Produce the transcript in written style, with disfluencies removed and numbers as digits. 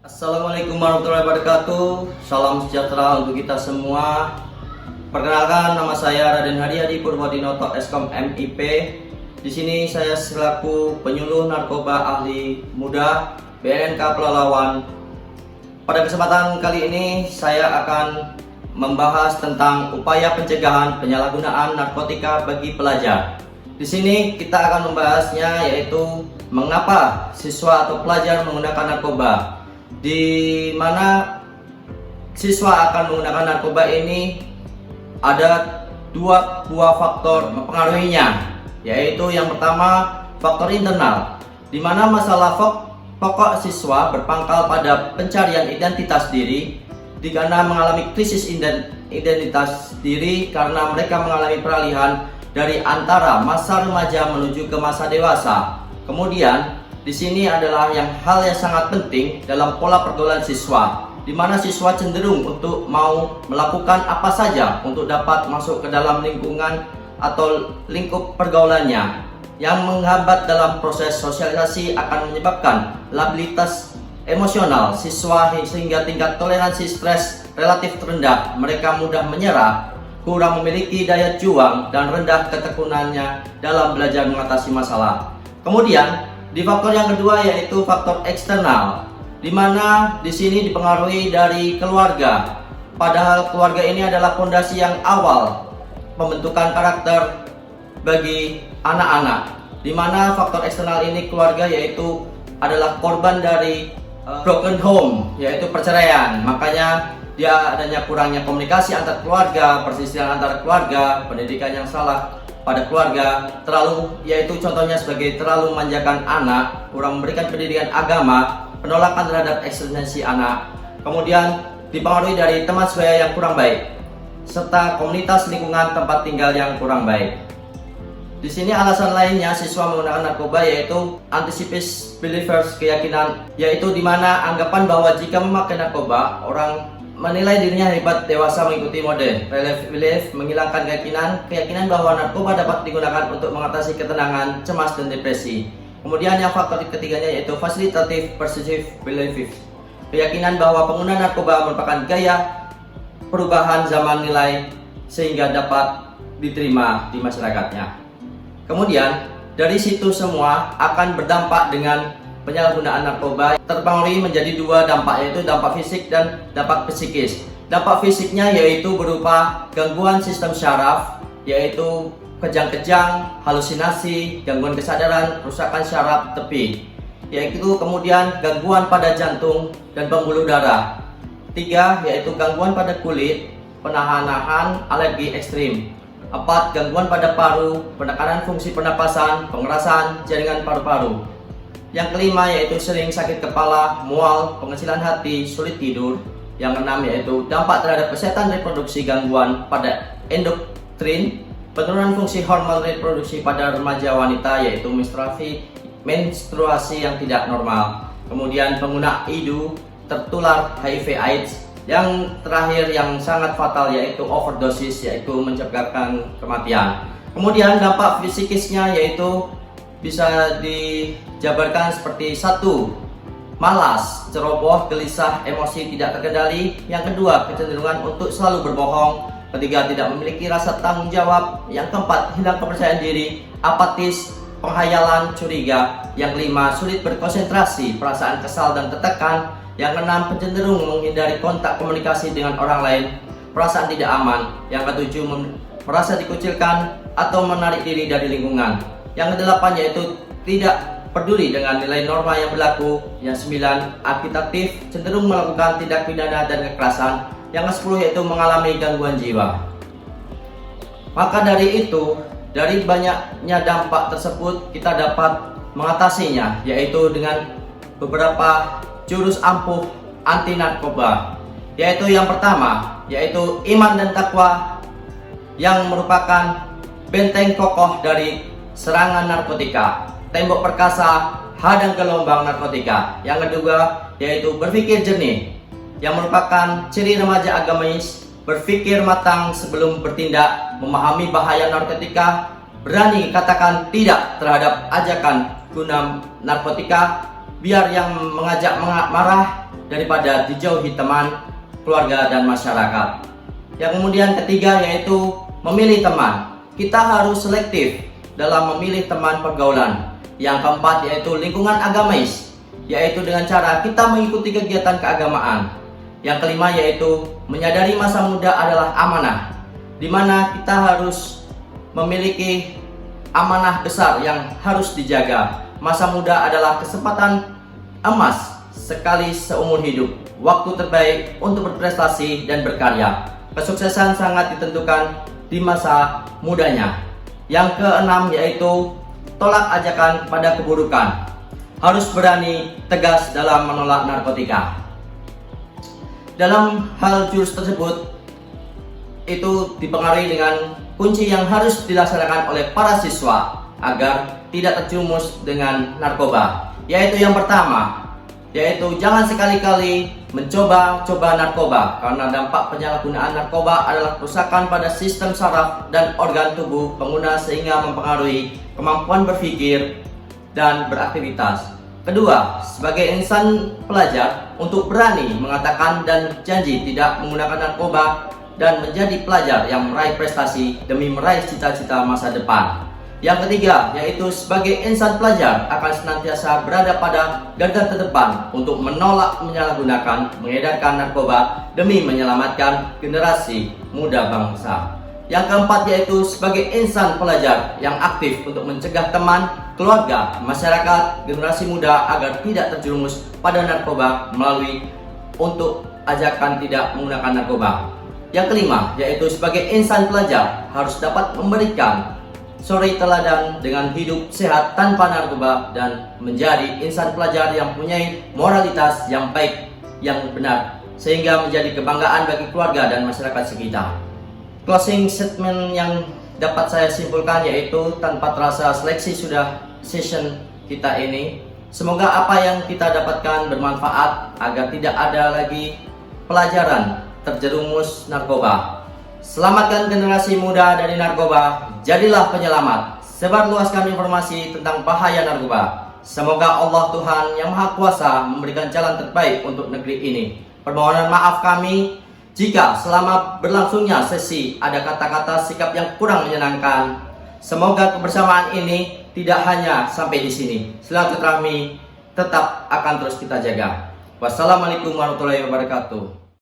Assalamualaikum warahmatullahi wabarakatuh. Salam sejahtera untuk kita semua. Perkenalkan, nama saya Raden Haryadi Purwodinoto Eskom MIP. Di sini saya selaku penyuluh narkoba ahli muda BNNK Pelalawan. Pada kesempatan kali ini saya akan membahas tentang upaya pencegahan penyalahgunaan narkotika bagi pelajar. Di sini kita akan membahasnya, yaitu mengapa siswa atau pelajar menggunakan narkoba, di mana siswa akan menggunakan narkoba ini ada dua buah faktor mempengaruhinya, yaitu yang pertama faktor internal, di mana masalah pokok siswa berpangkal pada pencarian identitas diri, karena mengalami krisis identitas diri karena mereka mengalami peralihan dari antara masa remaja menuju ke masa dewasa. Kemudian di sini adalah hal yang sangat penting dalam pola pergaulan siswa, di mana siswa cenderung untuk mau melakukan apa saja untuk dapat masuk ke dalam lingkungan atau lingkup pergaulannya, yang menghambat dalam proses sosialisasi akan menyebabkan labilitas emosional siswa sehingga tingkat toleransi stres relatif rendah. Mereka mudah menyerah, kurang memiliki daya juang, dan rendah ketekunannya dalam belajar mengatasi masalah. Kemudian di faktor yang kedua, yaitu faktor eksternal, di mana di sini dipengaruhi dari keluarga. Padahal keluarga ini adalah fondasi yang awal pembentukan karakter bagi anak-anak, di mana faktor eksternal ini keluarga yaitu adalah korban dari broken home, yaitu perceraian. Makanya dia adanya kurangnya komunikasi antar keluarga, perselisihan antar keluarga, pendidikan yang salah pada keluarga, yaitu contohnya sebagai terlalu memanjakan anak, kurang memberikan pendidikan agama, penolakan terhadap eksistensi anak. Kemudian dipengaruhi dari teman sebaya yang kurang baik, serta komunitas lingkungan tempat tinggal yang kurang baik. Di sini alasan lainnya siswa menggunakan narkoba yaitu anticipation believers, keyakinan, yaitu dimana anggapan bahwa jika memakai narkoba orang menilai dirinya hebat, dewasa, mengikuti mode. Relief belief, menghilangkan keyakinan bahwa narkoba dapat digunakan untuk mengatasi ketenangan, cemas, dan depresi. Kemudian yang faktor ketiganya yaitu facilitative persuasive beliefs, keyakinan bahwa pengguna narkoba merupakan gaya perubahan zaman nilai sehingga dapat diterima di masyarakatnya. Kemudian dari situ semua akan berdampak dengan penyalahgunaan narkoba, terpengaruhi menjadi dua dampak, yaitu dampak fisik dan dampak psikis. Dampak fisiknya yaitu berupa gangguan sistem syaraf, yaitu kejang-kejang, halusinasi, gangguan kesadaran, kerusakan syaraf tepi, yaitu kemudian gangguan pada jantung dan pembuluh darah. 3, yaitu gangguan pada kulit, penahan-nahan, alergi ekstrim. 4, gangguan pada paru, penekanan fungsi pernapasan, pengerasan jaringan paru-paru. Yang kelima yaitu sering sakit kepala, mual, pengecilan hati, sulit tidur. Yang keenam yaitu dampak terhadap kesehatan reproduksi, gangguan pada endokrin, penurunan fungsi hormon reproduksi pada remaja wanita, yaitu menstruasi yang tidak normal. Kemudian pengguna IDU tertular HIV/AIDS. Yang terakhir yang sangat fatal yaitu overdosis, yaitu menyebabkan kematian. Kemudian dampak fisikisnya yaitu bisa dijabarkan seperti 1, malas, ceroboh, gelisah, emosi tidak terkendali. Yang kedua, kecenderungan untuk selalu berbohong. Ketiga, tidak memiliki rasa tanggung jawab. Yang keempat, hilang kepercayaan diri, apatis, penghayalan, curiga. Yang kelima, sulit berkonsentrasi, perasaan kesal dan tertekan. Yang keenam, cenderung menghindari kontak komunikasi dengan orang lain, perasaan tidak aman. Yang ketujuh, merasa dikucilkan atau menarik diri dari lingkungan. Yang kedelapan yaitu tidak peduli dengan nilai norma yang berlaku. Yang 9, agitatif, cenderung melakukan tindak pidana dan kekerasan. Yang ke-10 yaitu mengalami gangguan jiwa. Maka dari itu, dari banyaknya dampak tersebut kita dapat mengatasinya, yaitu dengan beberapa jurus ampuh anti narkoba, yaitu yang pertama yaitu iman dan takwa, yang merupakan benteng kokoh dari serangan narkotika, tembok perkasa hadang gelombang narkotika. Yang kedua yaitu berpikir jernih, yang merupakan ciri remaja agamis, berpikir matang sebelum bertindak, memahami bahaya narkotika, berani katakan tidak terhadap ajakan guna narkotika, biar yang mengajak marah daripada dijauhi teman, keluarga, dan masyarakat. Yang kemudian ketiga yaitu memilih teman. Kita harus selektif dalam memilih teman pergaulan. Yang keempat yaitu lingkungan agamais, yaitu dengan cara kita mengikuti kegiatan keagamaan. Yang kelima yaitu menyadari masa muda adalah amanah, di mana kita harus memiliki amanah besar yang harus dijaga. Masa muda adalah kesempatan emas sekali seumur hidup, waktu terbaik untuk berprestasi dan berkarya. Kesuksesan sangat ditentukan di masa mudanya. Yang keenam yaitu tolak ajakan kepada keburukan. Harus berani tegas dalam menolak narkotika. Dalam hal jurus tersebut itu dipengaruhi dengan kunci yang harus dilaksanakan oleh para siswa agar tidak terjerumus dengan narkoba, yaitu yang pertama, yaitu jangan sekali-kali mencoba-coba narkoba, karena dampak penyalahgunaan narkoba adalah kerusakan pada sistem saraf dan organ tubuh pengguna sehingga mempengaruhi kemampuan berpikir dan beraktivitas. Kedua, sebagai insan pelajar untuk berani mengatakan dan janji tidak menggunakan narkoba dan menjadi pelajar yang meraih prestasi demi meraih cita-cita masa depan. Yang ketiga, yaitu sebagai insan pelajar akan senantiasa berada pada garda terdepan untuk menolak menyalahgunakan, mengedarkan narkoba demi menyelamatkan generasi muda bangsa. Yang keempat yaitu sebagai insan pelajar yang aktif untuk mencegah teman, keluarga, masyarakat, generasi muda agar tidak terjerumus pada narkoba melalui untuk ajakan tidak menggunakan narkoba. Yang kelima yaitu sebagai insan pelajar harus dapat memberikan suri teladan dengan hidup sehat tanpa narkoba dan menjadi insan pelajar yang mempunyai moralitas yang baik, yang benar, sehingga menjadi kebanggaan bagi keluarga dan masyarakat sekitar. Closing statement yang dapat saya simpulkan yaitu tanpa terasa seleksi sudah session kita ini. Semoga apa yang kita dapatkan bermanfaat agar tidak ada lagi pelajaran terjerumus narkoba. Selamatkan generasi muda dari narkoba, jadilah penyelamat. Sebarluaskan informasi tentang bahaya narkoba. Semoga Allah Tuhan yang Maha Kuasa memberikan jalan terbaik untuk negeri ini. Permohonan maaf kami jika selama berlangsungnya sesi ada kata-kata sikap yang kurang menyenangkan. Semoga kebersamaan ini tidak hanya sampai di sini. Silaturahmi tetap akan terus kita jaga. Wassalamualaikum warahmatullahi wabarakatuh.